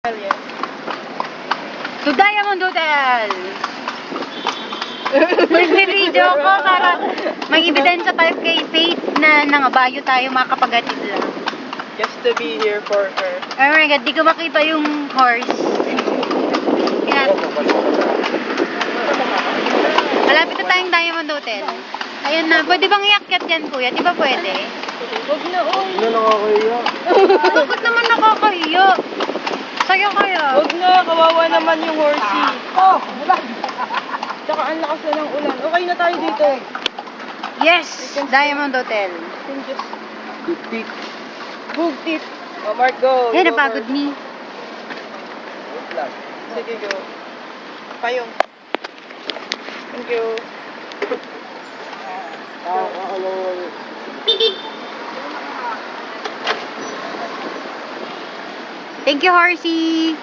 To Diamond Hotel! Nag-video ko para may ebidensya tayo kay Faith na nangabayo tayo makapagatid lang. Just to be here for her. Oh my God, di ko makita yung horse. Kaya, malapit na tayong Diamond Hotel. Ayan na, pwede bang iakyat yan kuya? Di ba pwede? Huwag na, oh. Ano nakakahiya? Bakit naman nakakahiya? Sa'yo kaya? Huwag na, kawawa naman yung horsey. Tsaka ang lakas na ng ulan. Okay na tayo dito. Yes! Diamond Hotel. Can just Dipit. bugtit. Oh, Mark, go. Eh, Go, napagod Mark. me. Sige, go. Payong. Thank you. Thank you, horsey!